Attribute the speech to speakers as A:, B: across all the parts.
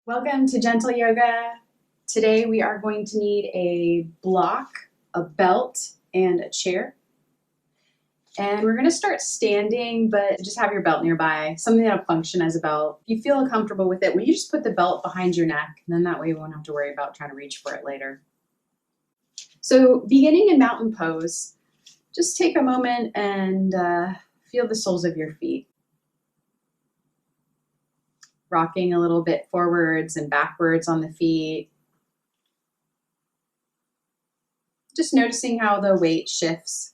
A: Welcome to Gentle Yoga. Today we are going to need a block, a belt, and a chair. And we're going to start standing, but just have your belt nearby, something that'll function as a belt. If you feel comfortable with it, you just put the belt behind your neck, and then that way you won't have to worry about trying to reach for it later. So beginning in mountain pose, just take a moment and feel the soles of your feet. Rocking a little bit forwards and backwards on the feet. Just noticing how the weight shifts.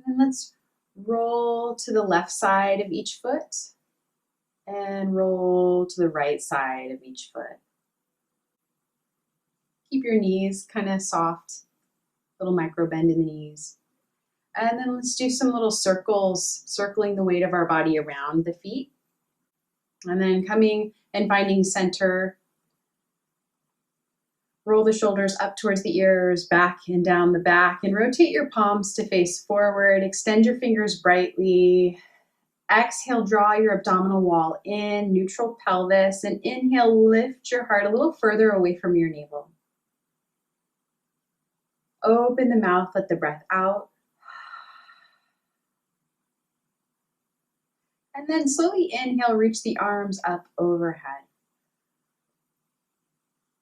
A: And let's roll to the left side of each foot and roll to the right side of each foot. Keep your knees kind of soft, little micro bend in the knees. And then let's do some little circles, circling the weight of our body around the feet. And then coming and finding center. Roll the shoulders up towards the ears, back and down the back, and rotate your palms to face forward. Extend your fingers brightly. Exhale, draw your abdominal wall in, neutral pelvis, and inhale, lift your heart a little further away from your navel. Open the mouth, let the breath out. And then slowly inhale, reach the arms up overhead.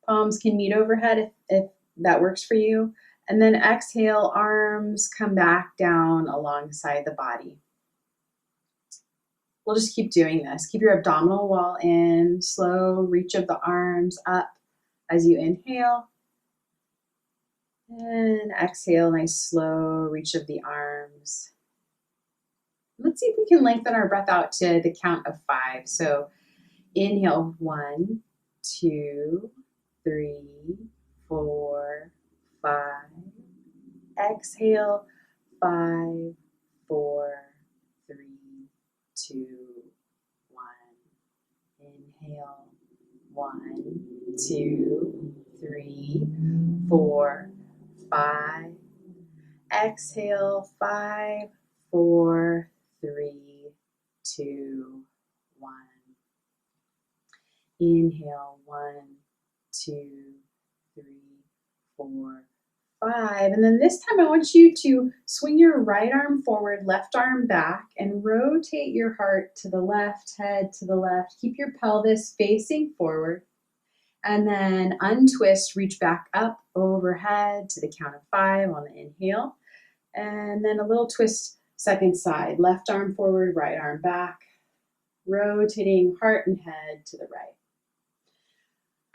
A: Palms can meet overhead if that works for you. And then exhale, arms come back down alongside the body. We'll just keep doing this. Keep your abdominal wall in, slow reach of the arms up as you inhale. And exhale, nice slow reach of the arms. Let's see if we can lengthen our breath out to the count of 5. So inhale, 1, 2, 3, 4, 5. Exhale, 5, 4, 3, 2, 1. Inhale, 1, 2, 3, 4, 5. Exhale, 5, 4, 3, 2, 1. Inhale, 1, 2, 3, 4, 5. And then this time I want you to swing your right arm forward, left arm back, and rotate your heart to the left, head to the left. Keep your pelvis facing forward. And then untwist, reach back up overhead to the count of 5 on the inhale. And then a little twist second side, left arm forward, right arm back, rotating heart and head to the right.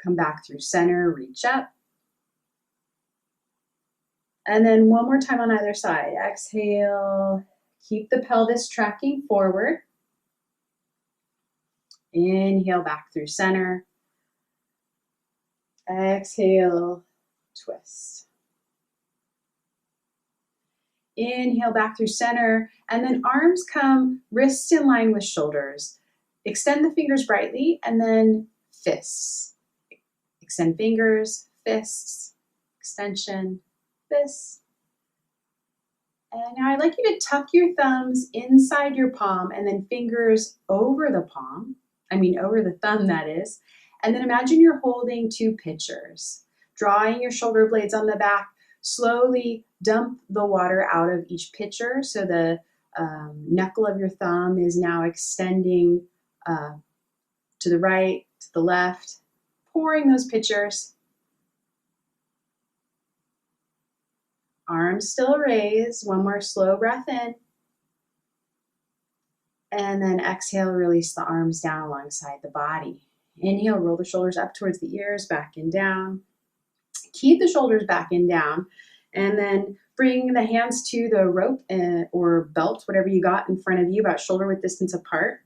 A: Come back through center, reach up. And then one more time on either side. Exhale, keep the pelvis tracking forward. Inhale back through center. Exhale, twist. Inhale back through center, and then arms come wrists in line with shoulders. Extend the fingers brightly, and then fists. Extend fingers, fists, extension, fists. And now I'd like you to tuck your thumbs inside your palm and then fingers over the palm. Over the thumb, that is. And then imagine you're holding 2 pitchers. Drawing your shoulder blades on the back, slowly dump the water out of each pitcher so the knuckle of your thumb is now extending to the right, to the left, pouring those pitchers. Arms still raised. One more slow breath in. And then exhale, release the arms down alongside the body. Inhale, roll the shoulders up towards the ears, back and down. Keep the shoulders back and down. And then bring the hands to the rope or belt, whatever you got in front of you, about shoulder width distance apart.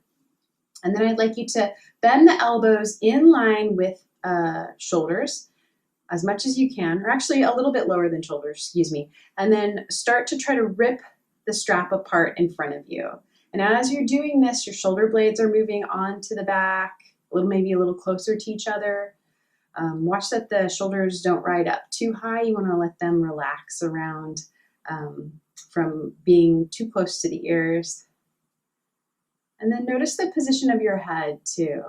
A: And then I'd like you to bend the elbows in line with shoulders as much as you can, or actually a little bit lower than shoulders, excuse me. And then start to try to rip the strap apart in front of you. And as you're doing this, your shoulder blades are moving onto the back, maybe a little closer to each other. Watch that the shoulders don't ride up too high. You want to let them relax around from being too close to the ears. And then notice the position of your head too.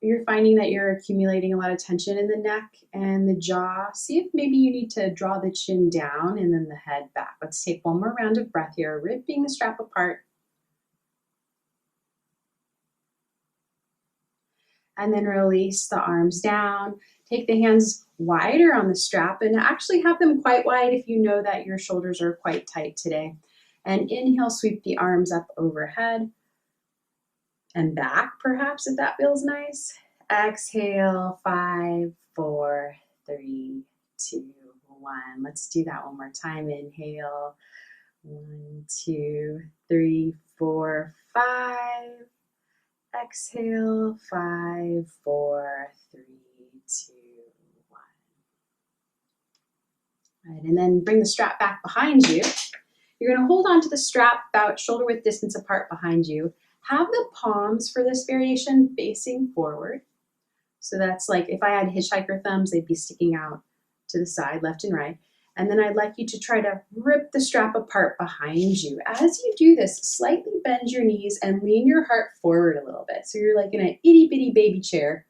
A: You're finding that you're accumulating a lot of tension in the neck and the jaw. See if maybe you need to draw the chin down and then the head back. Let's take one more round of breath here, ripping the strap apart. And then release the arms down. Take the hands wider on the strap and actually have them quite wide if you know that your shoulders are quite tight today. And inhale, sweep the arms up overhead and back, perhaps, if that feels nice. Exhale, 5, 4, 3, 2, 1. Let's do that one more time. Inhale, 1, 2, 3, 4, 5. Exhale, 5, 4, 3, 2, 1. All right, and then bring the strap back behind you. You're going to hold on to the strap about shoulder width distance apart behind you. Have the palms for this variation facing forward. So that's like if I had hitchhiker thumbs, they'd be sticking out to the side, left and right. And then I'd like you to try to rip the strap apart behind you. As you do this, slightly bend your knees and lean your heart forward a little bit. So you're like in an itty bitty baby chair.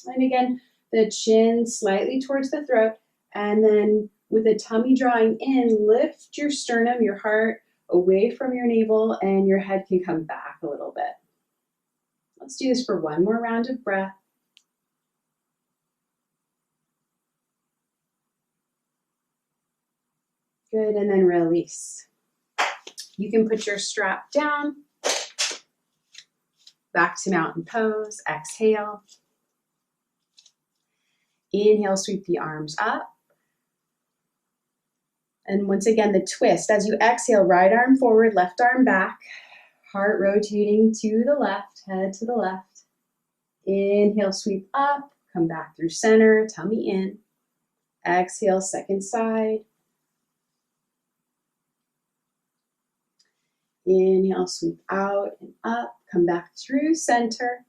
A: And again, the chin slightly towards the throat. And then with the tummy drawing in, lift your sternum, your heart away from your navel, and your head can come back a little bit. Let's do this for one more round of breath. Good, and then release. You can put your strap down, back to mountain pose. Exhale. Inhale, sweep the arms up. And once again, the twist. As you exhale, right arm forward, left arm back. Heart rotating to the left, head to the left. Inhale, sweep up, come back through center, tummy in. Exhale, second side. Inhale, sweep out and up, come back through center.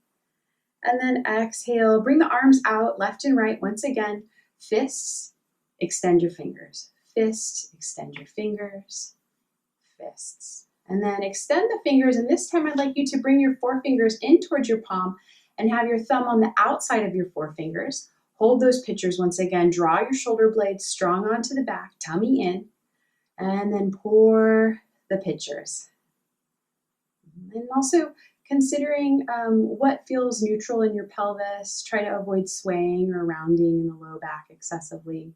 A: And then exhale, bring the arms out, left and right. Once again, fists, extend your fingers. Fist, extend your fingers. Fists. And then extend the fingers, and this time I'd like you to bring your forefingers in towards your palm and have your thumb on the outside of your forefingers. Hold those pictures once again. Draw your shoulder blades strong onto the back, tummy in, and then pour the pictures. And also considering what feels neutral in your pelvis. Try to avoid swaying or rounding in the low back excessively.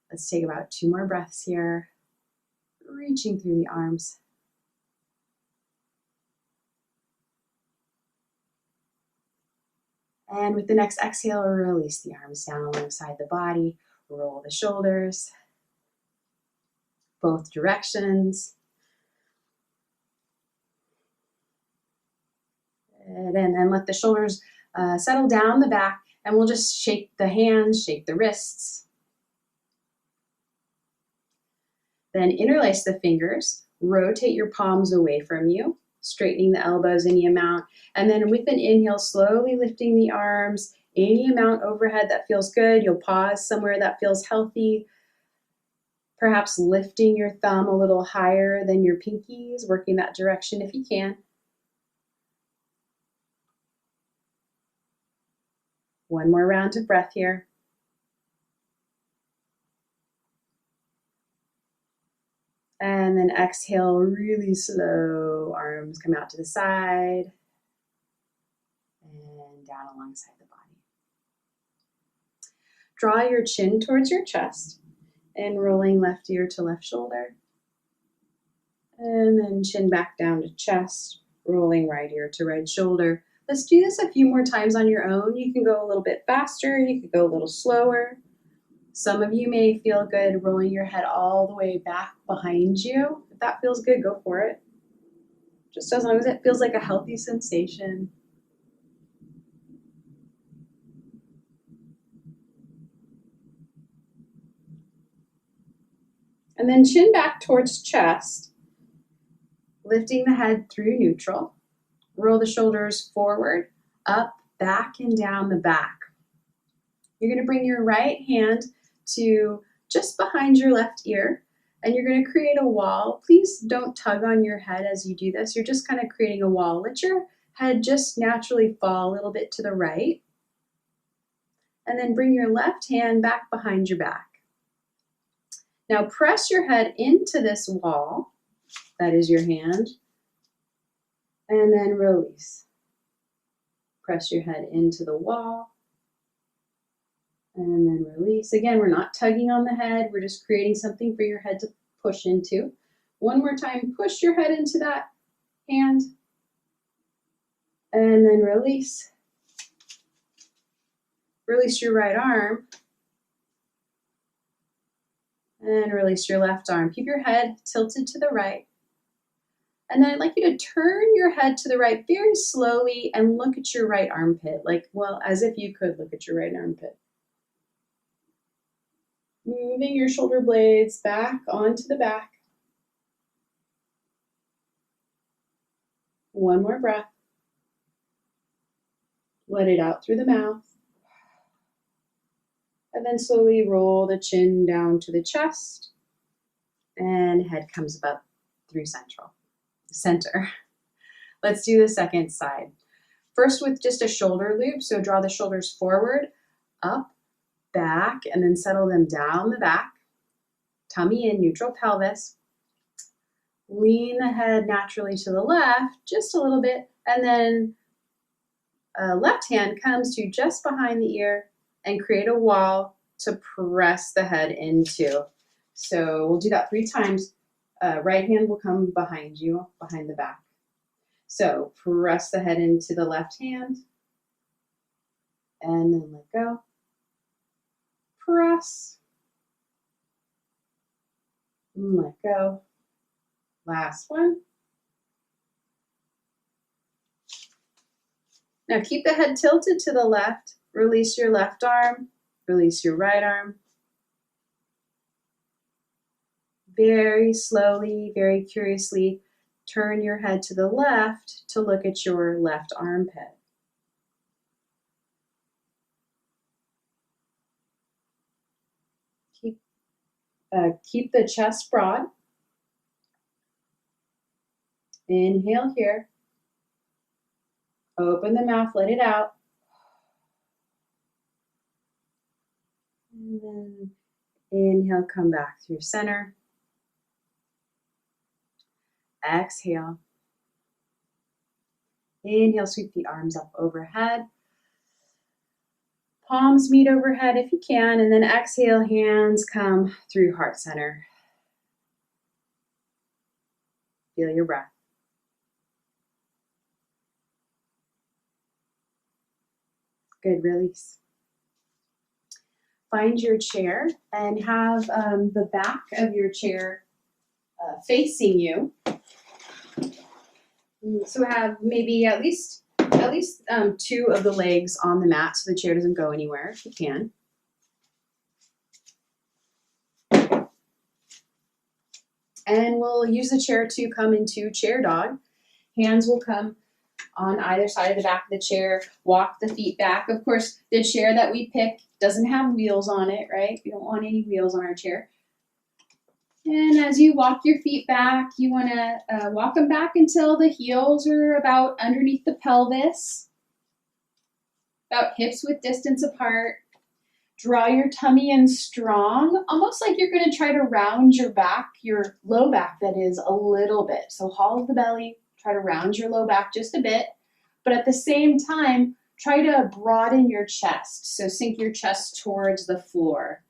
A: Let's take about 2 more breaths here, reaching through the arms. And with the next exhale, release the arms down alongside the body. Roll the shoulders, both directions. And then let the shoulders settle down the back, and we'll just shake the hands, shake the wrists. Then interlace the fingers, rotate your palms away from you, straightening the elbows any amount. And then with an inhale, slowly lifting the arms, any amount overhead that feels good. You'll pause somewhere that feels healthy. Perhaps lifting your thumb a little higher than your pinkies, working that direction if you can. One more round of breath here. And then exhale, really slow. Arms come out to the side and down alongside the body. Draw your chin towards your chest and rolling left ear to left shoulder. And then chin back down to chest, rolling right ear to right shoulder. Let's do this a few more times on your own. You can go a little bit faster, you could go a little slower. Some of you may feel good rolling your head all the way back behind you. If that feels good, go for it. Just as long as it feels like a healthy sensation. And then chin back towards chest, lifting the head through neutral. Roll the shoulders forward, up, back, and down the back. You're going to bring your right hand to just behind your left ear, And you're going to create a wall. Please don't tug on your head as you do this. You're just kind of creating a wall. Let your head just naturally fall a little bit to the right. And then bring your left hand back behind your back. Now press your head into this wall. That is your hand. And then release. Press your head into the wall. And then release. Again, we're not tugging on the head. We're just creating something for your head to push into. One more time, push your head into that hand. And then release. Release your right arm. And release your left arm. Keep your head tilted to the right. And then I'd like you to turn your head to the right very slowly and look at your right armpit. Like, well, as if you could look at your right armpit. Moving your shoulder blades back onto the back. One more breath. Let it out through the mouth. And then slowly roll the chin down to the chest. And head comes up through center. Let's do the second side. First with just a shoulder loop. So draw the shoulders forward, up, back, and then settle them down the back. Tummy in, neutral pelvis. Lean the head naturally to the left, just a little bit. And then left hand comes to just behind the ear and create a wall to press the head into. So we'll do that 3 times. Right hand will come behind you, behind the back. So press the head into the left hand and then let go. Press. And let go. Last one. Now keep the head tilted to the left. Release your left arm. Release your right arm. Very slowly, very curiously, turn your head to the left to look at your left armpit. Keep the chest broad. Inhale here. Open the mouth, let it out. And then inhale, come back through center. Exhale. Inhale, sweep the arms up overhead. Palms meet overhead if you can, and then exhale, hands come through heart center. Feel your breath. Good, release. Find your chair and have the back of your chair facing you. So have maybe at least 2 of the legs on the mat so the chair doesn't go anywhere if you can. And we'll use the chair to come into chair dog. Hands will come on either side of the back of the chair. Walk the feet back. Of course, the chair that we pick doesn't have wheels on it, right? We don't want any wheels on our chair. And as you walk your feet back, you want to walk them back until the heels are about underneath the pelvis, about hips width distance apart. Draw your tummy in strong, almost like you're going to try to round your back, your low back that is, a little bit. So hollow the belly, try to round your low back just a bit, but at the same time, try to broaden your chest. So sink your chest towards the floor.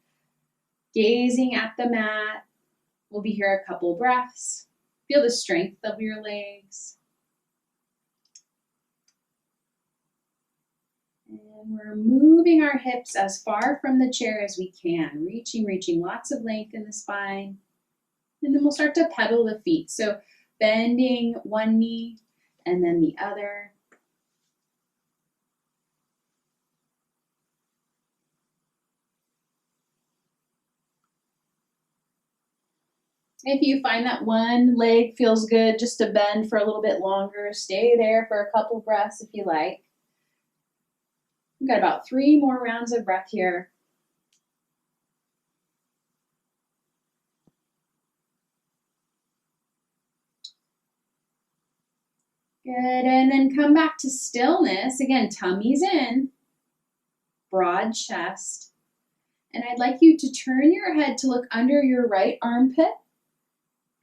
A: Gazing at the mat. We'll be here a couple breaths. Feel the strength of your legs. And we're moving our hips as far from the chair as we can. Reaching, lots of length in the spine. And then we'll start to pedal the feet. So bending one knee and then the other. If you find that one leg feels good just to bend for a little bit longer, stay there for a couple breaths if you like. We've got about 3 more rounds of breath here. Good, and then come back to stillness. Again, tummy's in, broad chest. And I'd like you to turn your head to look under your right armpit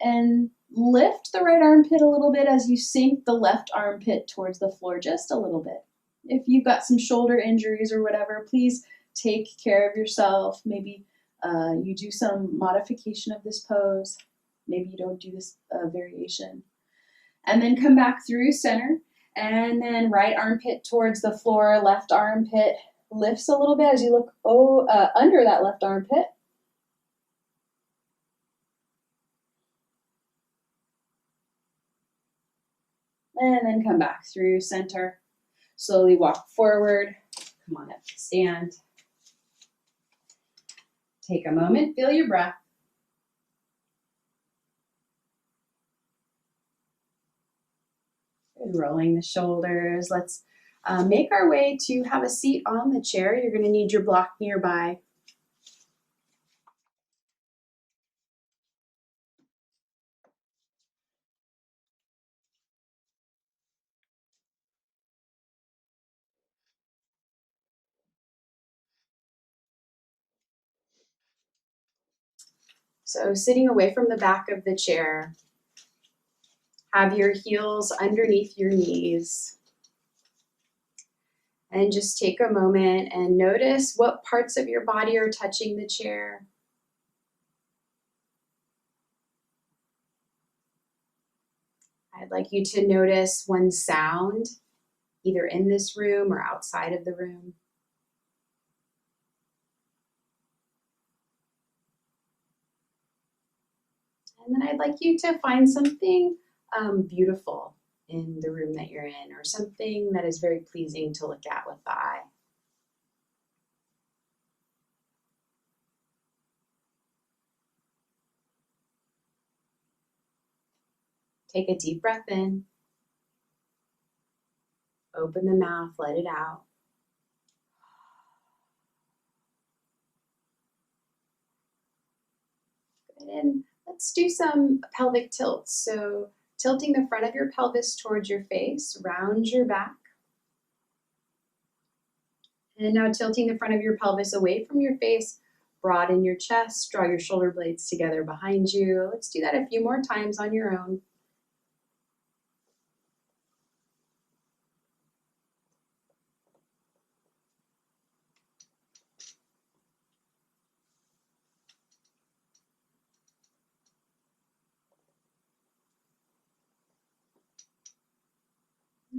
A: and lift the right armpit a little bit as you sink the left armpit towards the floor just a little bit. If you've got some shoulder injuries or whatever, please take care of yourself. Maybe you do some modification of this pose. Maybe you don't do this variation. And then come back through center, and then right armpit towards the floor, left armpit lifts a little bit as you look under that left armpit. And then come back through center. Slowly walk forward. Come on up to stand. Take a moment, feel your breath. Good, rolling the shoulders. Let's make our way to have a seat on the chair. You're going to need your block nearby. So sitting away from the back of the chair, have your heels underneath your knees. And just take a moment and notice what parts of your body are touching the chair. I'd like you to notice one sound, either in this room or outside of the room. And then I'd like you to find something beautiful in the room that you're in, or something that is very pleasing to look at with the eye. Take a deep breath in. Open the mouth, let it out. Good, and let's do some pelvic tilts. So tilting the front of your pelvis towards your face, round your back. And now tilting the front of your pelvis away from your face, broaden your chest, draw your shoulder blades together behind you. Let's do that a few more times on your own.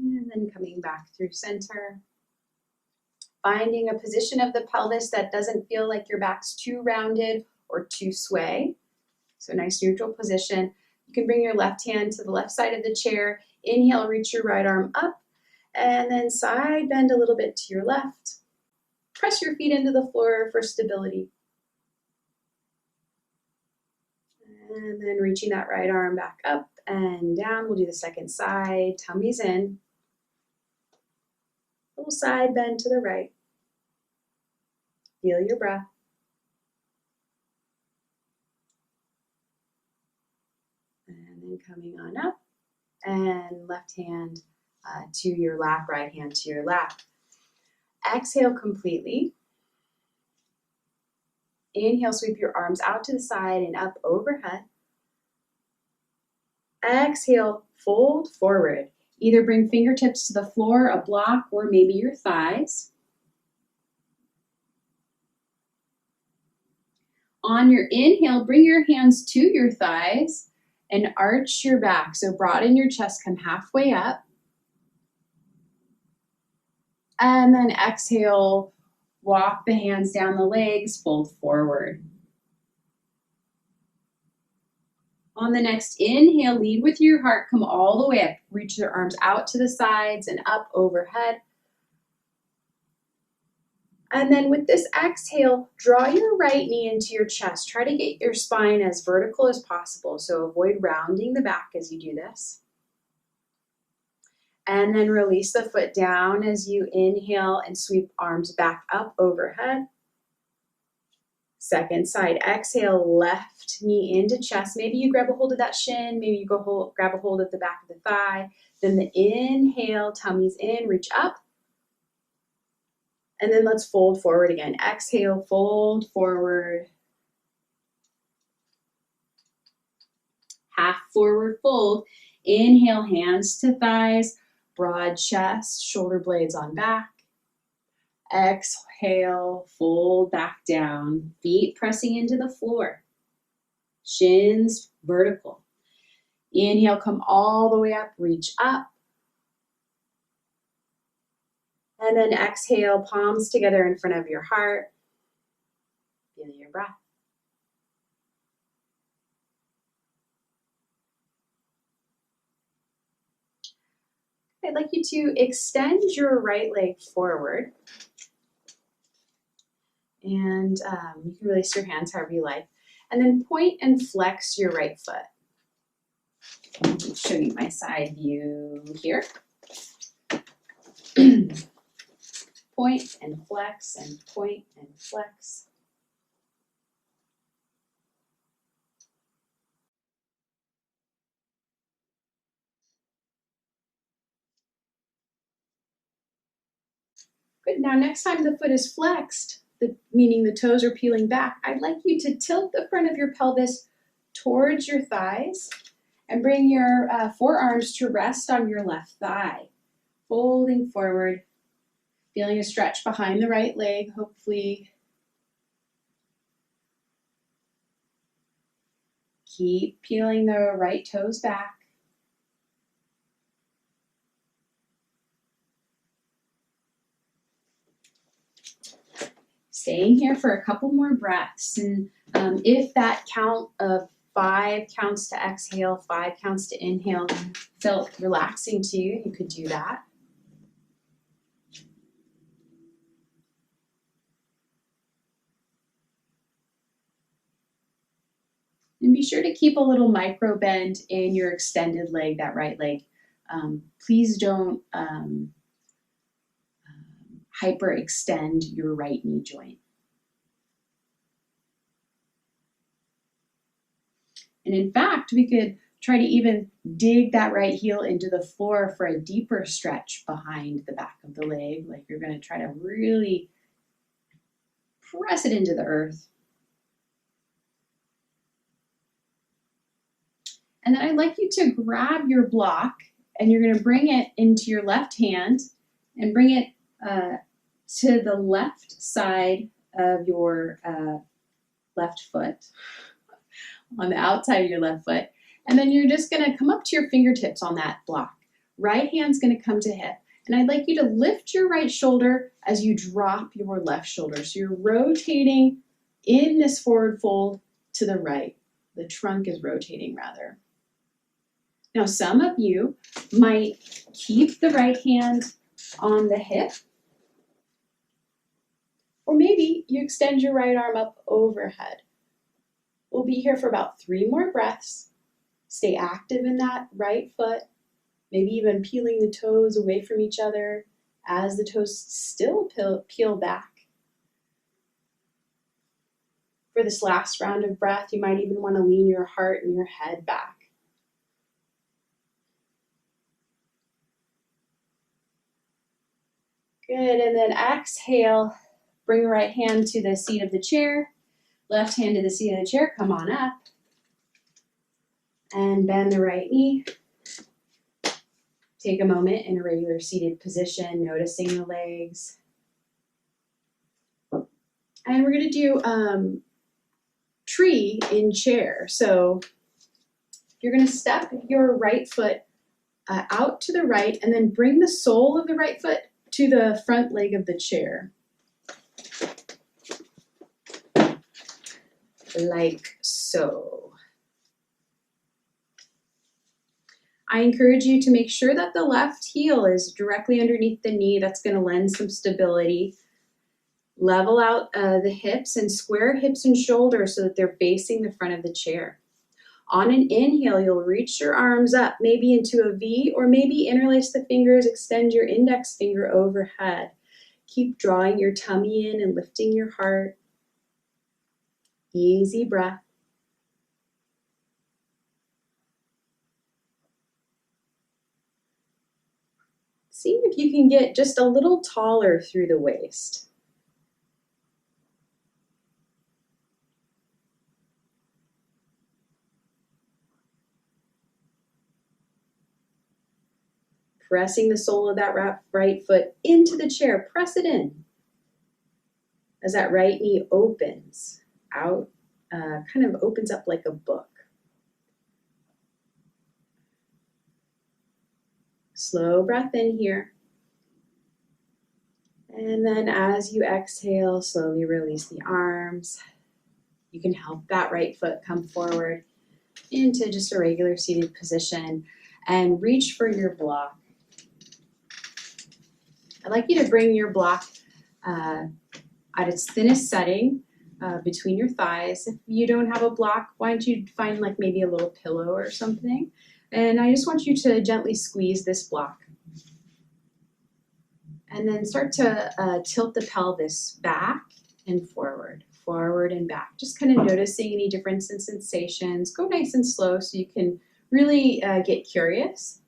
A: And then coming back through center. Finding a position of the pelvis that doesn't feel like your back's too rounded or too sway. So nice neutral position. You can bring your left hand to the left side of the chair. Inhale, reach your right arm up, and then side bend a little bit to your left. Press your feet into the floor for stability. And then reaching that right arm back up and down. We'll do the second side. Tummy's in. Little side bend to the right. Feel your breath. And then coming on up. And left hand to your lap, right hand to your lap. Exhale completely. Inhale, sweep your arms out to the side and up overhead. Exhale, fold forward. Either bring fingertips to the floor, a block, or maybe your thighs. On your inhale, bring your hands to your thighs and arch your back. So broaden your chest, come halfway up. And then exhale, walk the hands down the legs, fold forward. On the next inhale, lead with your heart, come all the way up. Reach your arms out to the sides and up overhead. And then with this exhale, draw your right knee into your chest. Try to get your spine as vertical as possible, so avoid rounding the back as you do this. And then release the foot down as you inhale and sweep arms back up overhead. Second side, exhale, left knee into chest. Maybe you grab a hold of that shin. Maybe you grab a hold of the back of the thigh. Then the inhale, tummy's in, reach up. And then let's fold forward again. Exhale, fold forward. Half forward fold. Inhale, hands to thighs, broad chest, shoulder blades on back. Exhale, fold back down, feet pressing into the floor, shins vertical. Inhale, come all the way up, reach up. And then exhale, palms together in front of your heart. Feel your breath. I'd like you to extend your right leg forward. And you can release your hands however you like. And then point and flex your right foot. I'll show you my side view here. Point and flex and point and flex. Good. Now next time the foot is flexed, meaning the toes are peeling back, I'd like you to tilt the front of your pelvis towards your thighs and bring your forearms to rest on your left thigh. Folding forward, feeling a stretch behind the right leg, hopefully. Keep peeling the right toes back. Staying here for a couple more breaths. And if that count of 5 counts to exhale, 5 counts to inhale felt relaxing to you, you could do that. And be sure to keep a little micro bend in your extended leg, that right leg. Please don't hyperextend your right knee joint. And in fact, we could try to even dig that right heel into the floor for a deeper stretch behind the back of the leg. Like you're going to try to really press it into the earth. And then I'd like you to grab your block and you're going to bring it into your left hand and bring it to the left side of your left foot, on the outside of your left foot. And then you're just going to come up to your fingertips on that block. Right hand's going to come to hip. And I'd like you to lift your right shoulder as you drop your left shoulder. So you're rotating in this forward fold to the right. The trunk is rotating rather. Now, some of you might keep the right hand on the hip, or maybe you extend your right arm up overhead. We'll be here for about 3 more breaths. Stay active in that right foot, maybe even peeling the toes away from each other as the toes still peel back. For this last round of breath, you might even want to lean your heart and your head back. Good, and then exhale, bring the right hand to the seat of the chair, left hand to the seat of the chair, come on up, and bend the right knee. Take a moment in a regular seated position, noticing the legs. And we're going to do tree in chair. So you're going to step your right foot out to the right and then bring the sole of the right foot to the front leg of the chair. Like so. I encourage you to make sure that the left heel is directly underneath the knee. That's going to lend some stability. Level out the hips and square hips and shoulders so that they're facing the front of the chair. On an inhale, you'll reach your arms up, maybe into a V, or maybe interlace the fingers, extend your index finger overhead. Keep drawing your tummy in and lifting your heart. Easy breath. See if you can get just a little taller through the waist. Pressing the sole of that right foot into the chair. Press it in. As that right knee opens out, kind of opens up like a book. Slow breath in here. And then as you exhale, slowly release the arms. You can help that right foot come forward into just a regular seated position and reach for your block. I'd like you to bring your block at its thinnest setting between your thighs. If you don't have a block, why don't you find like maybe a little pillow or something? And I just want you to gently squeeze this block. And then start to tilt the pelvis back and forward and back. Just kind of noticing any difference in sensations. Go nice and slow so you can really get curious.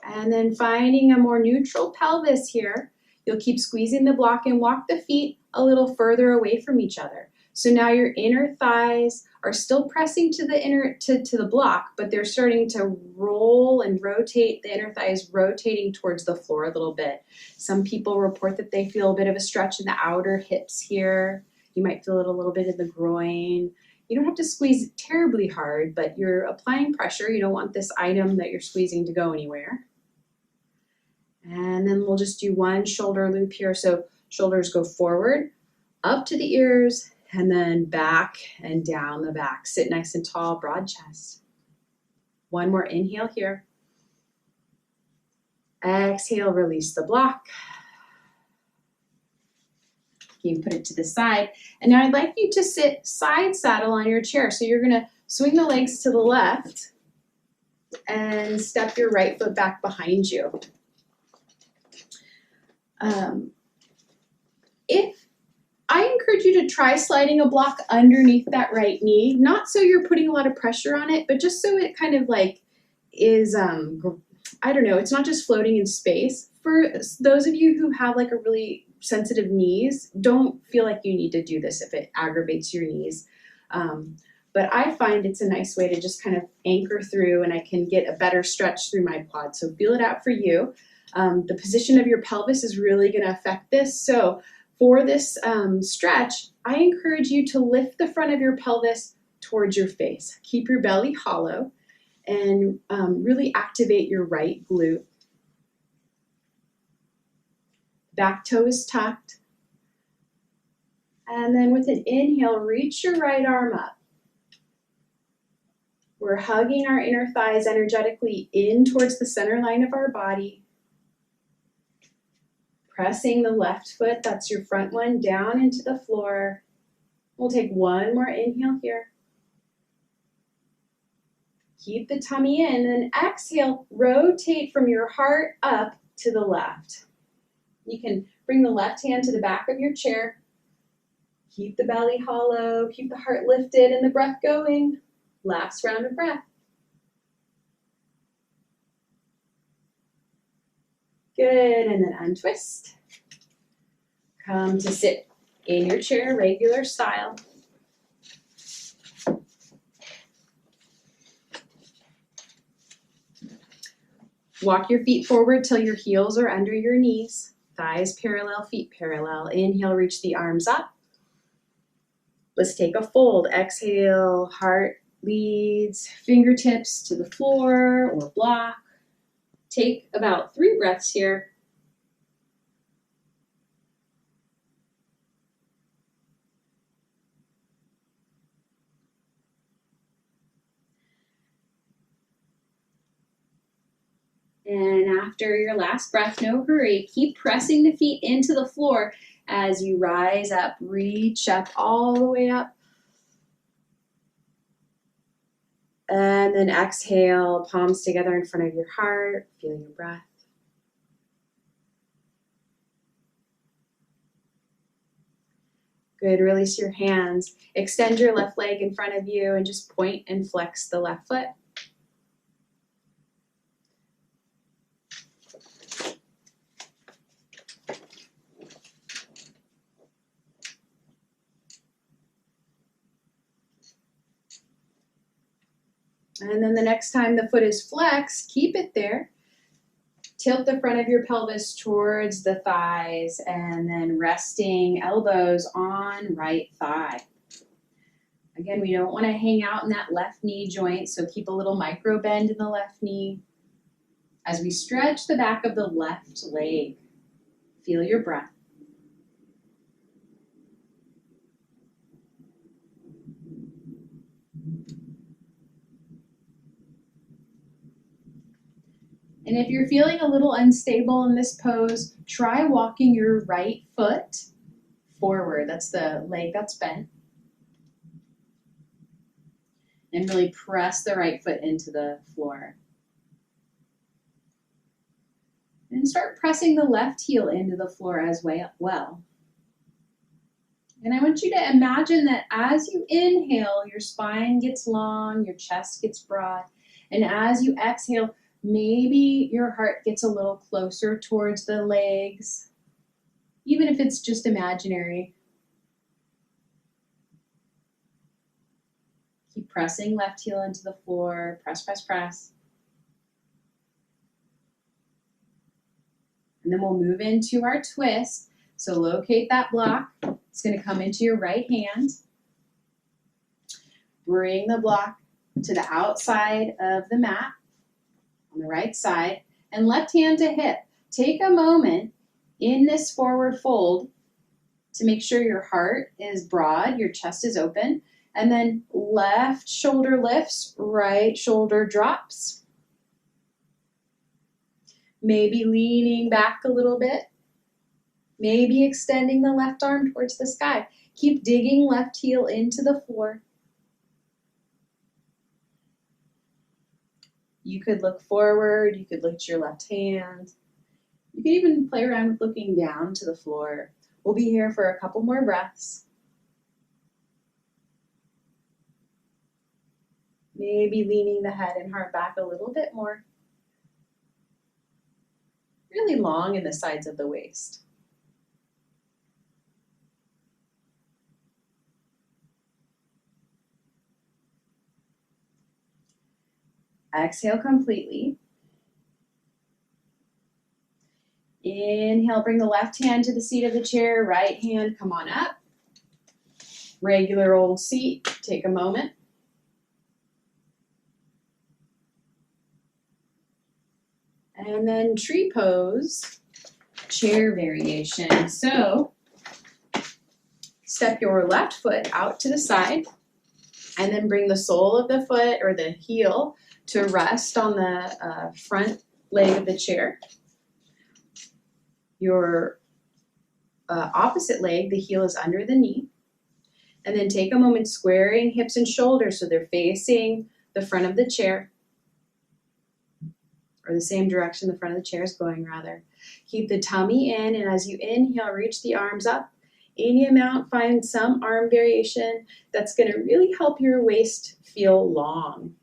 A: And then finding a more neutral pelvis here, you'll keep squeezing the block and walk the feet a little further away from each other. So now your inner thighs are still pressing to the block, but they're starting to roll and rotate, the inner thighs rotating towards the floor a little bit. Some people report that they feel a bit of a stretch in the outer hips here. You might feel it a little bit in the groin. You don't have to squeeze terribly hard, but you're applying pressure. You don't want this item that you're squeezing to go anywhere. And then we'll just do one shoulder loop here. So shoulders go forward, up to the ears, and then back and down the back. Sit nice and tall, broad chest. One more inhale here. Exhale, release the block. You can put it to the side. And now I'd like you to sit side saddle on your chair. So you're gonna swing the legs to the left and step your right foot back behind you. If I encourage you to try sliding a block underneath that right knee, not so you're putting a lot of pressure on it, but just so it kind of like is, I don't know, it's not just floating in space. For those of you who have like a really sensitive knees, don't feel like you need to do this if it aggravates your knees. But I find it's a nice way to just kind of anchor through, and I can get a better stretch through my quad. So feel it out for you. The position of your pelvis is really going to affect this. So for this stretch, I encourage you to lift the front of your pelvis towards your face. Keep your belly hollow and really activate your right glute. Back toe is tucked. And then with an inhale, reach your right arm up. We're hugging our inner thighs energetically in towards the center line of our body. Pressing the left foot, that's your front one, down into the floor. We'll take one more inhale here. Keep the tummy in, and then exhale, rotate from your heart up to the left. You can bring the left hand to the back of your chair. Keep the belly hollow, keep the heart lifted and the breath going. Last round of breath. Good, and then untwist. Come to sit in your chair, regular style. Walk your feet forward till your heels are under your knees. Thighs parallel, feet parallel. Inhale, reach the arms up. Let's take a fold. Exhale, heart leads, fingertips to the floor or block. Take about 3 breaths here. And after your last breath, no hurry, keep pressing the feet into the floor as you rise up, reach up all the way up. And then exhale, palms together in front of your heart, feel your breath. Good, release your hands. Extend your left leg in front of you and just point and flex the left foot. And then the next time the foot is flexed, keep it there. Tilt the front of your pelvis towards the thighs and then resting elbows on right thigh. Again, we don't want to hang out in that left knee joint, so keep a little micro bend in the left knee. As we stretch the back of the left leg, feel your breath. And if you're feeling a little unstable in this pose, try walking your right foot forward. That's the leg that's bent. And really press the right foot into the floor. And start pressing the left heel into the floor as well. And I want you to imagine that as you inhale, your spine gets long, your chest gets broad. And as you exhale, maybe your heart gets a little closer towards the legs, even if it's just imaginary. Keep pressing left heel into the floor. Press, press, press. And then we'll move into our twist. So locate that block. It's going to come into your right hand. Bring the block to the outside of the mat on the right side and left hand to hip. Take a moment in this forward fold to make sure your heart is broad, your chest is open, and then left shoulder lifts, right shoulder drops. Maybe leaning back a little bit. Maybe extending the left arm towards the sky. Keep digging left heel into the floor. You could look forward. You could lift your left hand. You could even play around with looking down to the floor. We'll be here for a couple more breaths. Maybe leaning the head and heart back a little bit more. Really long in the sides of the waist. Exhale completely. Inhale, bring the left hand to the seat of the chair, right hand, come on up. Regular old seat, take a moment. And then tree pose, chair variation. So step your left foot out to the side and then bring the sole of the foot or the heel to rest on the front leg of the chair. Your opposite leg, the heel is under the knee. And then take a moment squaring hips and shoulders so they're facing the front of the chair, or the same direction the front of the chair is going rather. Keep the tummy in, and as you inhale, reach the arms up. Any amount, find some arm variation that's going to really help your waist feel long.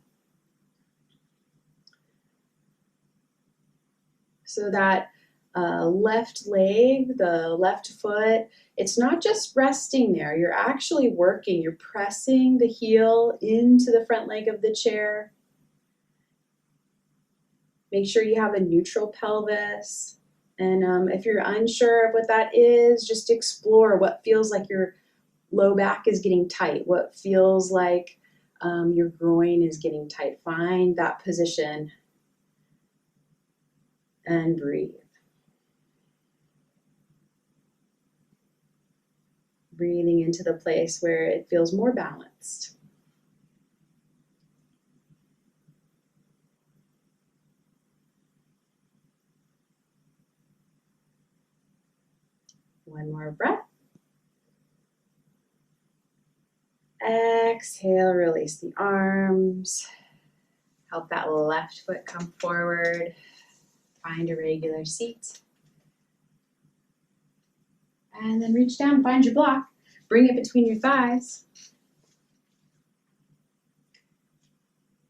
A: So that left leg, the left foot, it's not just resting there. You're actually working. You're pressing the heel into the front leg of the chair. Make sure you have a neutral pelvis. And if you're unsure of what that is, just explore what feels like your low back is getting tight, what feels like your groin is getting tight. Find that position and breathe. Breathing into the place where it feels more balanced. One more breath. Exhale, release the arms. Help that left foot come forward. Find a regular seat. And then reach down, find your block. bring it between your thighs.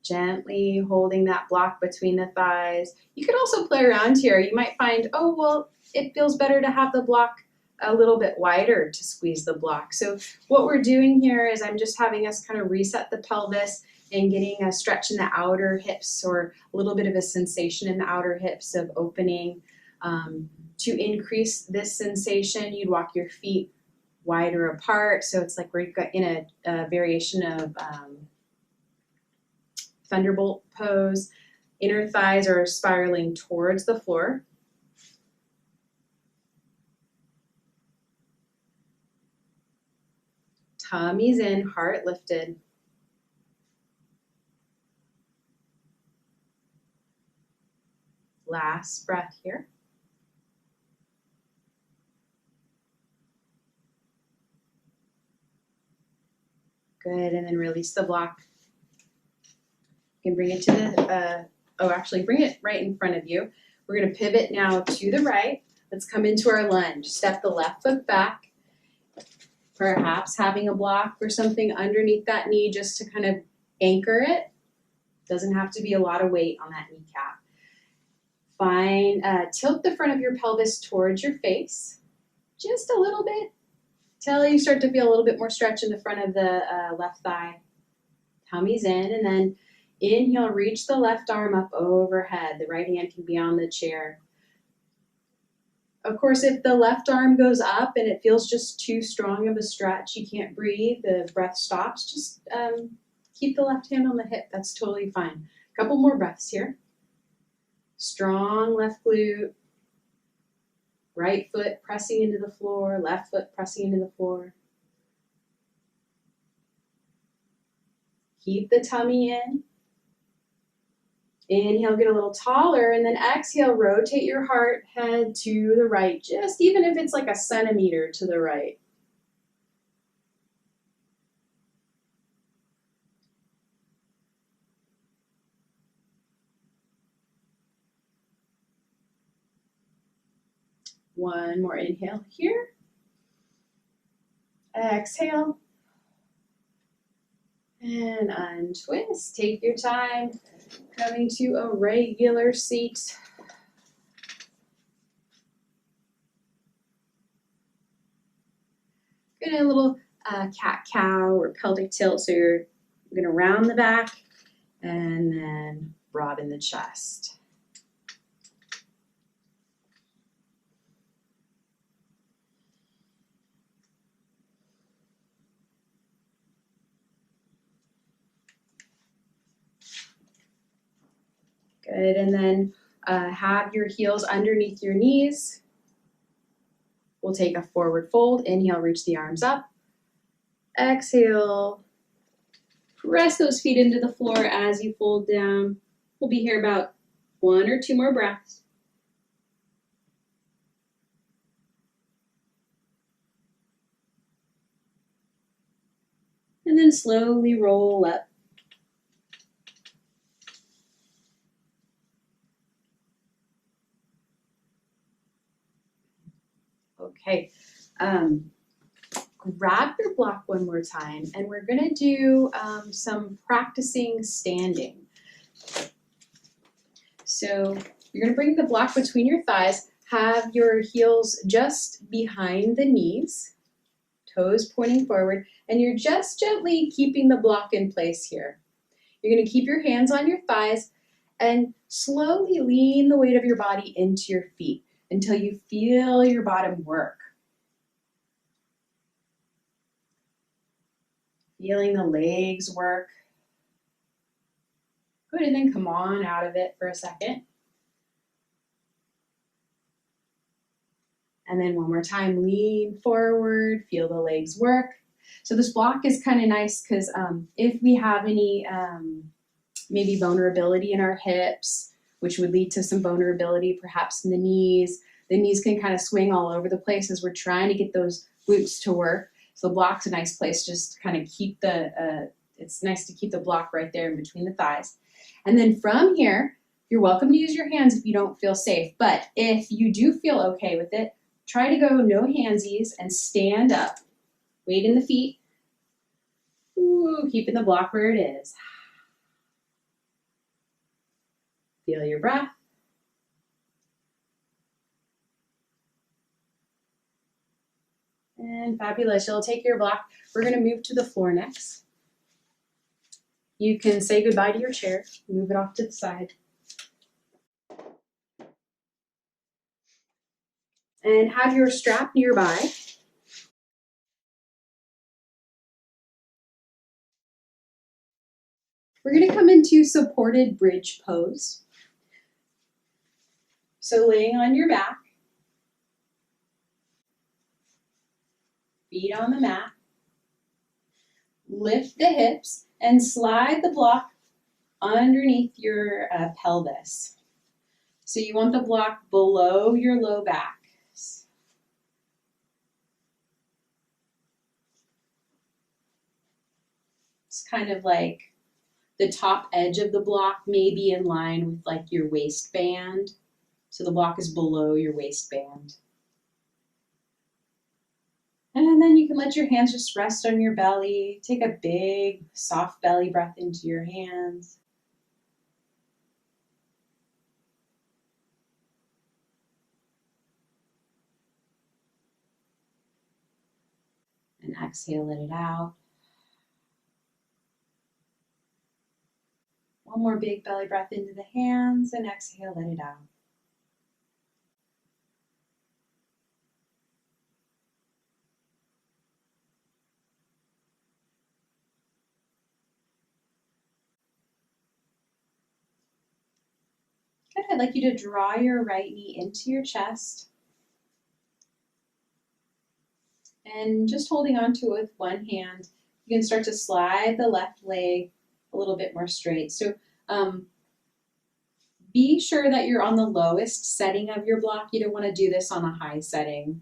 A: Gently holding that block between the thighs. You could also play around here. You might find, oh, well, it feels better to have the block a little bit wider to squeeze the block. So what we're doing here is I'm just having us kind of reset the pelvis and getting a stretch in the outer hips or a little bit of a sensation in the outer hips of opening. To increase this sensation, you'd walk your feet wider apart. So it's like we're in a variation of thunderbolt pose. Inner thighs are spiraling towards the floor. Tummy's in, heart lifted. Last breath here. Good, and then release the block. You can bring it to the, bring it right in front of you. We're gonna pivot now to the right. Let's come into our lunge. Step the left foot back. Perhaps having a block or something underneath that knee just to kind of anchor it. Doesn't have to be a lot of weight on that kneecap. Tilt the front of your pelvis towards your face, just a little bit, till you start to feel a little bit more stretch in the front of the left thigh. Tummy's in, and then inhale, reach the left arm up overhead. The right hand can be on the chair. Of course, if the left arm goes up and it feels just too strong of a stretch, you can't breathe, the breath stops, just keep the left hand on the hip. That's totally fine. A couple more breaths here. Strong left glute. Right foot pressing into the floor, left foot pressing into the floor. Keep the tummy in. Inhale, get a little taller, and then exhale, rotate your heart head to the right, just even if it's like a centimeter to the right. One more inhale here. Exhale. And untwist. Take your time. Coming to a regular seat. Getting a little cat-cow or pelvic tilt. So you're going to round the back and then broaden the chest. Good, and then have your heels underneath your knees. We'll take a forward fold. Inhale, reach the arms up. Exhale, press those feet into the floor as you fold down. We'll be here about 1 or 2 more breaths. And then slowly roll up. Okay, grab your block one more time, and we're gonna do some practicing standing. So you're gonna bring the block between your thighs, have your heels just behind the knees, toes pointing forward, and you're just gently keeping the block in place here. You're gonna keep your hands on your thighs and slowly lean the weight of your body into your feet until you feel your bottom work. Feeling the legs work. Good, and then come on out of it for a second. And then one more time, lean forward, feel the legs work. So this block is kind of nice because if we have any maybe vulnerability in our hips, which would lead to some vulnerability perhaps in the knees can kind of swing all over the place as we're trying to get those glutes to work. So the block's a nice place just to kind of keep it's nice to keep the block right there in between the thighs. And then from here, you're welcome to use your hands if you don't feel safe. But if you do feel okay with it, try to go no handsies and stand up. Weight in the feet. Ooh, keeping the block where it is. Feel your breath. And fabulous. You'll take your block. We're going to move to the floor next. You can say goodbye to your chair. Move it off to the side. And have your strap nearby. We're going to come into supported bridge pose. So laying on your back, feet on the mat, lift the hips and slide the block underneath your pelvis. So you want the block below your low back. It's kind of like the top edge of the block may be in line with like your waistband. So the block is below your waistband. And then you can let your hands just rest on your belly. Take a big, soft belly breath into your hands. And exhale, let it out. One more big belly breath into the hands and exhale, let it out. Good. I'd like you to draw your right knee into your chest. And just holding on to it with one hand, you can start to slide the left leg a little bit more straight. So be sure that you're on the lowest setting of your block. You don't want to do this on a high setting.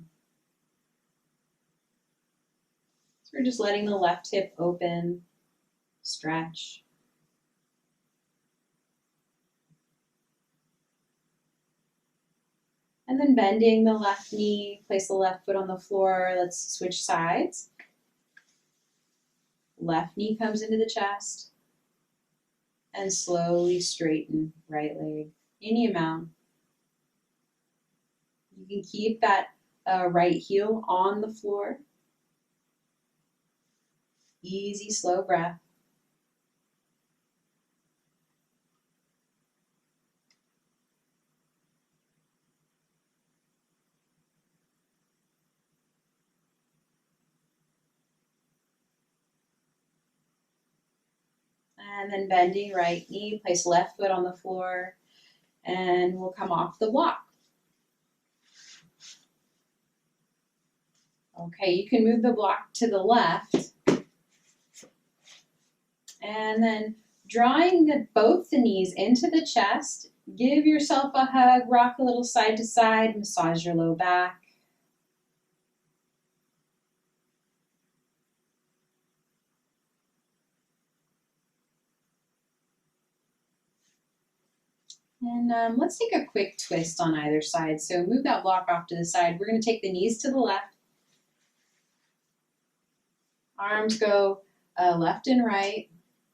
A: So we're just letting the left hip open, stretch. And then bending the left knee, place the left foot on the floor. Let's switch sides. Left knee comes into the chest. And slowly straighten right leg, any amount. You can keep that right heel on the floor. Easy, slow breath. And then bending right knee, place left foot on the floor, and we'll come off the block. Okay, you can move the block to the left. And then drawing both the knees into the chest, give yourself a hug, rock a little side to side, massage your low back. And let's take a quick twist on either side. So move that block off to the side. We're going to take the knees to the left. Arms go left and right,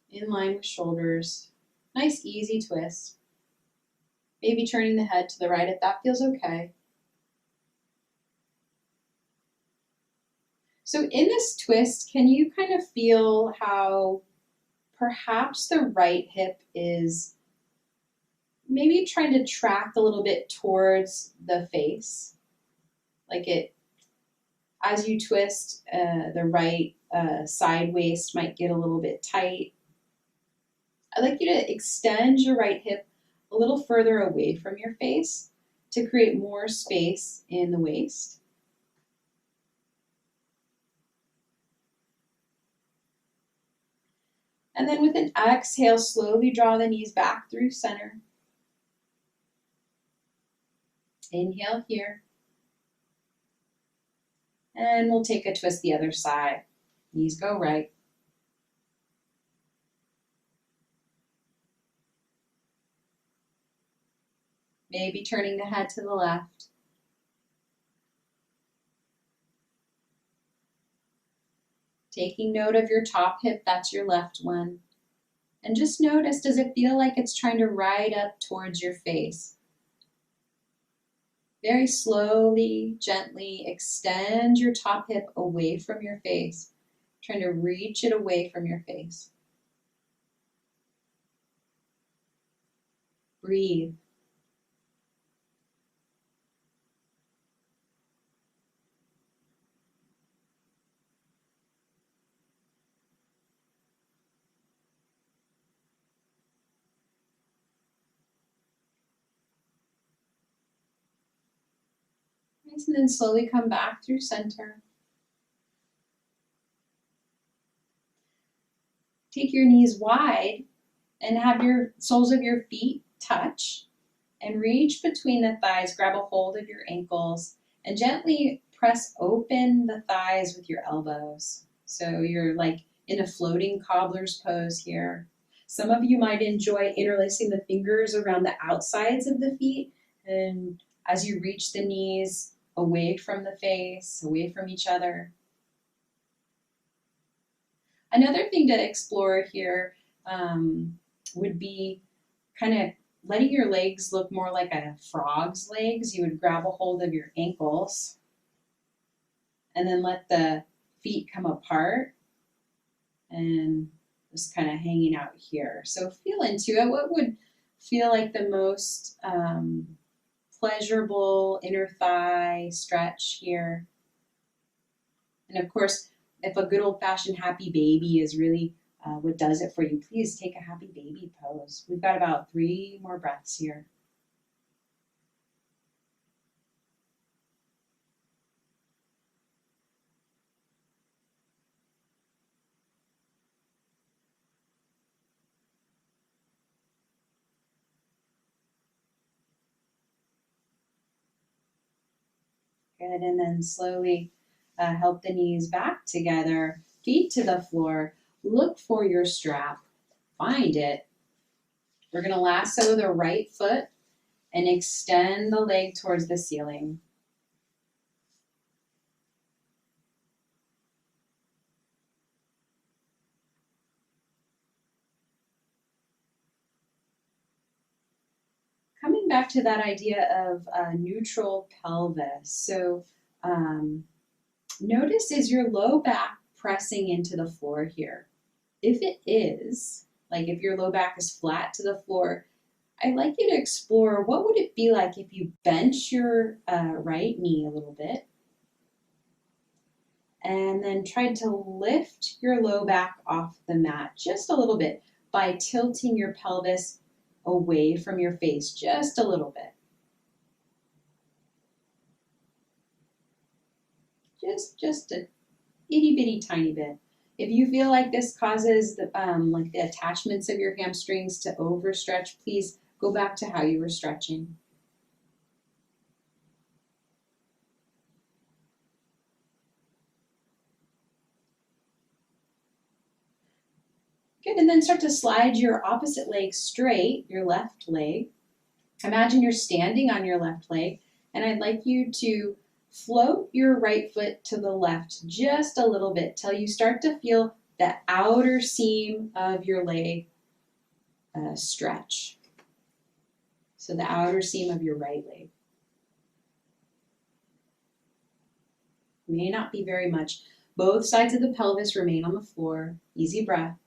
A: in line with shoulders. Nice, easy twist. Maybe turning the head to the right if that feels okay. So in this twist, can you kind of feel how perhaps the right hip is maybe trying to track a little bit towards the face? Like it, as you twist, the right side waist might get a little bit tight. I'd like you to extend your right hip a little further away from your face to create more space in the waist. And then with an exhale, slowly draw the knees back through center. Inhale here. And we'll take a twist the other side. Knees go right. Maybe turning the head to the left. Taking note of your top hip, that's your left one. And just notice, does it feel like it's trying to ride up towards your face? Very slowly, gently extend your top hip away from your face, trying to reach it away from your face. Breathe. Nice, and then slowly come back through center. Take your knees wide and have your soles of your feet touch and reach between the thighs, grab a hold of your ankles and gently press open the thighs with your elbows. So you're like in a floating cobbler's pose here. Some of you might enjoy interlacing the fingers around the outsides of the feet, and as you reach the knees away from the face, away from each other. Another thing to explore here would be kind of letting your legs look more like a frog's legs. You would grab a hold of your ankles and then let the feet come apart and just kind of hanging out here. So feel into it. What would feel like the most pleasurable inner thigh stretch here? And of course, if a good old-fashioned happy baby is really what does it for you, please take a happy baby pose. We've got about 3 more breaths here. Good, and then slowly help the knees back together, feet to the floor. Look for your strap, find it. We're gonna lasso the right foot and extend the leg towards the ceiling. Coming back to that idea of a neutral pelvis. So notice, is your low back pressing into the floor here? If it is, like if your low back is flat to the floor, I'd like you to explore what would it be like if you bench your right knee a little bit and then tried to lift your low back off the mat just a little bit by tilting your pelvis away from your face just a little bit. Just a itty bitty tiny bit. If you feel like this causes the attachments of your hamstrings to overstretch, please go back to how you were stretching. Good, and then start to slide your opposite leg straight, your left leg. Imagine you're standing on your left leg, and I'd like you to float your right foot to the left just a little bit till you start to feel the outer seam of your leg stretch. So the outer seam of your right leg. May not be very much. Both sides of the pelvis remain on the floor. Easy breath.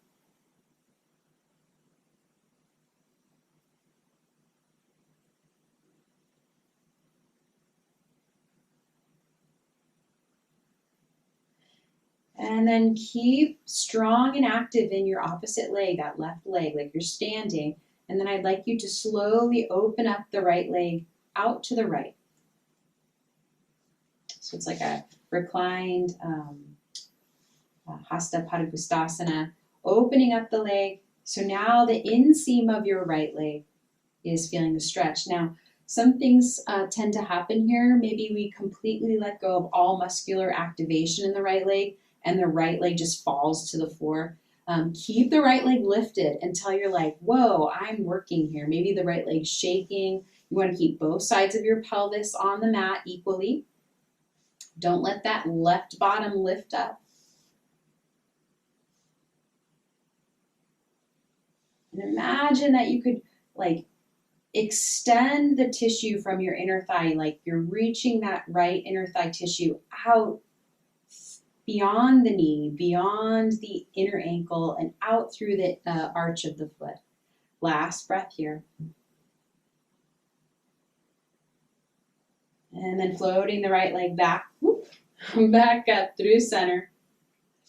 A: And then keep strong and active in your opposite leg, that left leg, like you're standing. And then I'd like you to slowly open up the right leg out to the right. So it's like a reclined Hasta Padangusthasana, opening up the leg. So now the inseam of your right leg is feeling the stretch. Now, some things tend to happen here. Maybe we completely let go of all muscular activation in the right leg and the right leg just falls to the floor. Keep the right leg lifted until you're like, whoa, I'm working here. Maybe the right leg's shaking. You want to keep both sides of your pelvis on the mat equally. Don't let that left bottom lift up. And imagine that you could like extend the tissue from your inner thigh, like you're reaching that right inner thigh tissue out beyond the knee, beyond the inner ankle, and out through the arch of the foot. Last breath here. And then floating the right leg back, whoop, back up through center.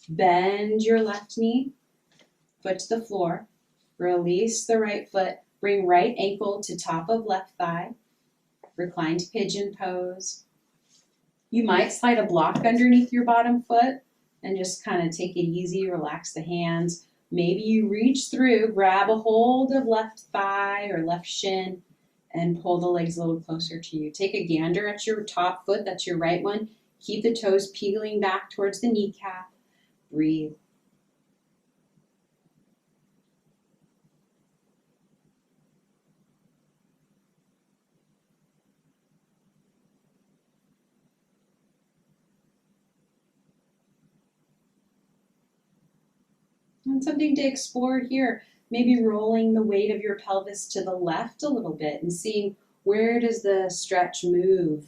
A: Bend your left knee, foot to the floor. Release the right foot. Bring right ankle to top of left thigh. Reclined pigeon pose. You might slide a block underneath your bottom foot and just kind of take it easy, relax the hands. Maybe you reach through, grab a hold of left thigh or left shin, and pull the legs a little closer to you. Take a gander at your top foot, that's your right one. Keep the toes peeling back towards the kneecap. Breathe. And something to explore here, maybe rolling the weight of your pelvis to the left a little bit and seeing where does the stretch move.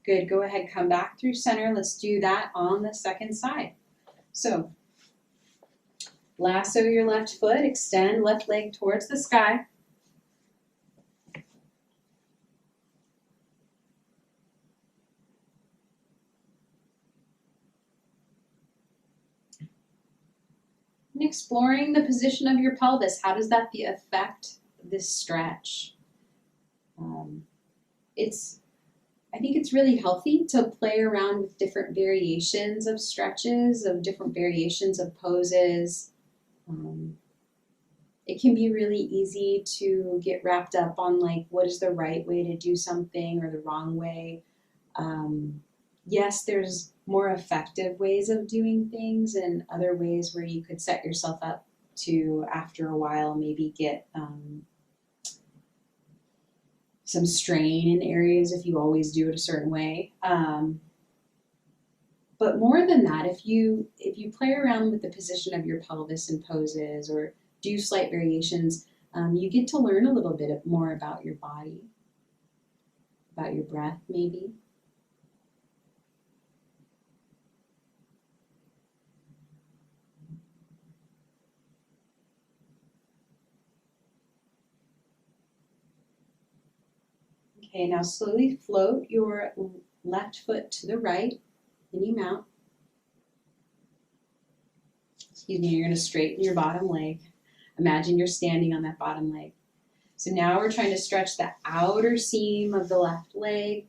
A: Good, go ahead, come back through center. Let's do that on the second side. So, lasso your left foot, extend left leg towards the sky. And exploring the position of your pelvis, how does that affect this stretch? I think it's really healthy to play around with different variations of stretches, of different variations of poses. It can be really easy to get wrapped up on like what is the right way to do something or the wrong way. Yes, there's more effective ways of doing things and other ways where you could set yourself up to, after a while, maybe get some strain in areas if you always do it a certain way. But more than that, if you play around with the position of your pelvis in poses or do slight variations, you get to learn a little bit more about your body, about your breath maybe. Okay, now slowly float your left foot to the right, and you mount. Excuse me, you're going to straighten your bottom leg. Imagine you're standing on that bottom leg. So now we're trying to stretch the outer seam of the left leg.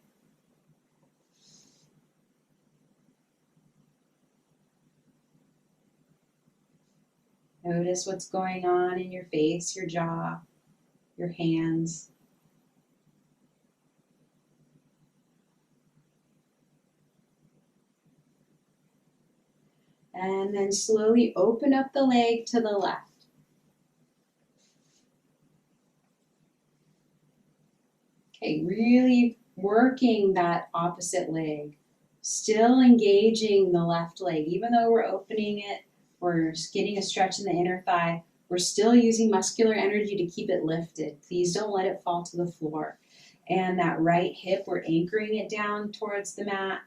A: Notice what's going on in your face, your jaw, your hands. And then slowly open up the leg to the left. Okay, really working that opposite leg. Still engaging the left leg. Even though we're opening it, we're getting a stretch in the inner thigh, we're still using muscular energy to keep it lifted. Please don't let it fall to the floor. And that right hip, we're anchoring it down towards the mat.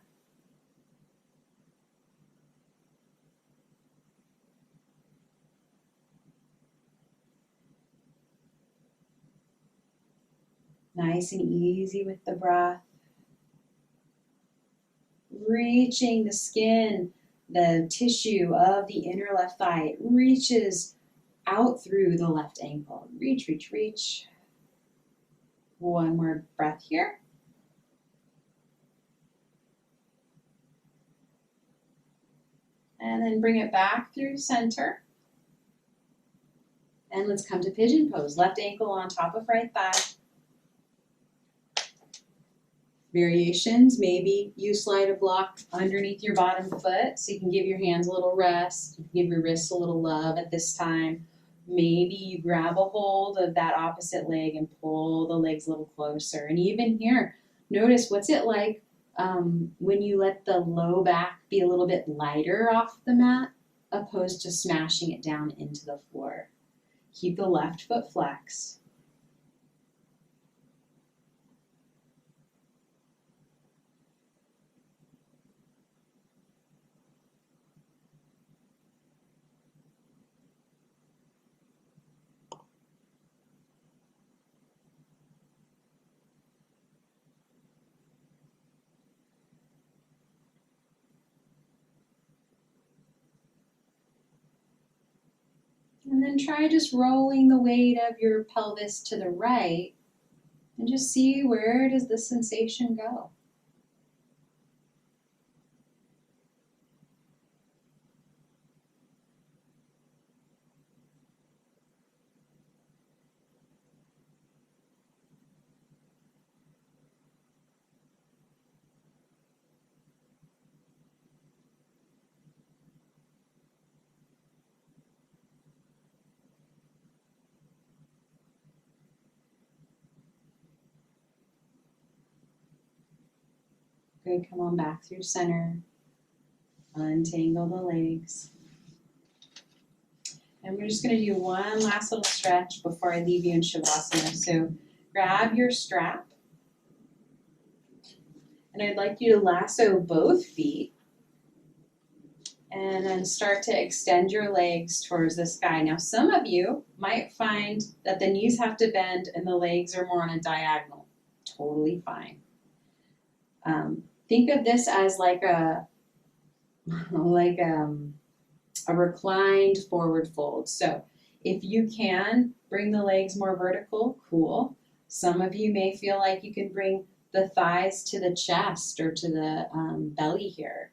A: Nice and easy with the breath. Reaching the skin, the tissue of the inner left thigh. It reaches out through the left ankle. Reach, reach, reach. One more breath here. And then bring it back through center. And let's come to pigeon pose. Left ankle on top of right thigh. Variations, maybe you slide a block underneath your bottom foot so you can give your hands a little rest, give your wrists a little love at this time. Maybe you grab a hold of that opposite leg and pull the legs a little closer. And even here, notice what's it like when you let the low back be a little bit lighter off the mat opposed to smashing it down into the floor. Keep the left foot flexed. And then try just rolling the weight of your pelvis to the right and just see where does the sensation go. Good, come on back through center. Untangle the legs. And we're just going to do one last little stretch before I leave you in Shavasana. So grab your strap. And I'd like you to lasso both feet. And then start to extend your legs towards the sky. Now, some of you might find that the knees have to bend and the legs are more on a diagonal. Totally fine. Think of this as like a reclined forward fold. So if you can bring the legs more vertical, cool. Some of you may feel like you can bring the thighs to the chest or to the belly here.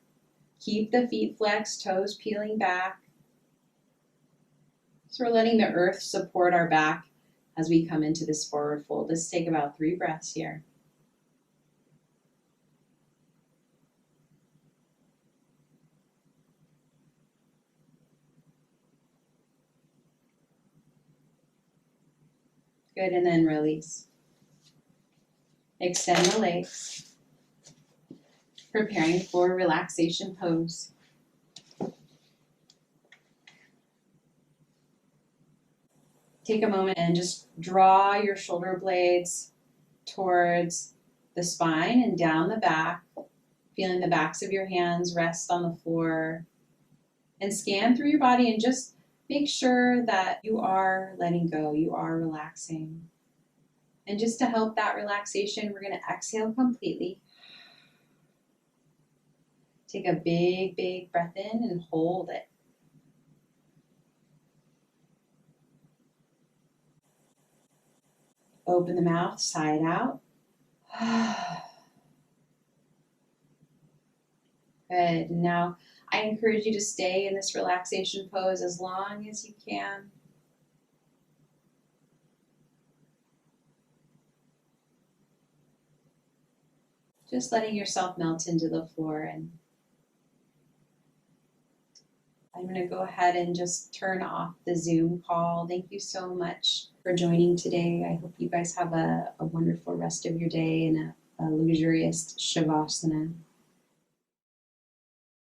A: Keep the feet flexed, toes peeling back. So we're letting the earth support our back as we come into this forward fold. Let's take about 3 breaths here. Good, and then release. Extend the legs. Preparing for relaxation pose. Take a moment and just draw your shoulder blades towards the spine and down the back, feeling the backs of your hands rest on the floor. And scan through your body and just make sure that you are letting go, you are relaxing. And just to help that relaxation, we're going to exhale completely. Take a big, big breath in and hold it. Open the mouth, side out. Good. Now, I encourage you to stay in this relaxation pose as long as you can. Just letting yourself melt into the floor. And I'm going to go ahead and just turn off the Zoom call. Thank you so much for joining today. I hope you guys have a wonderful rest of your day and a luxurious Shavasana.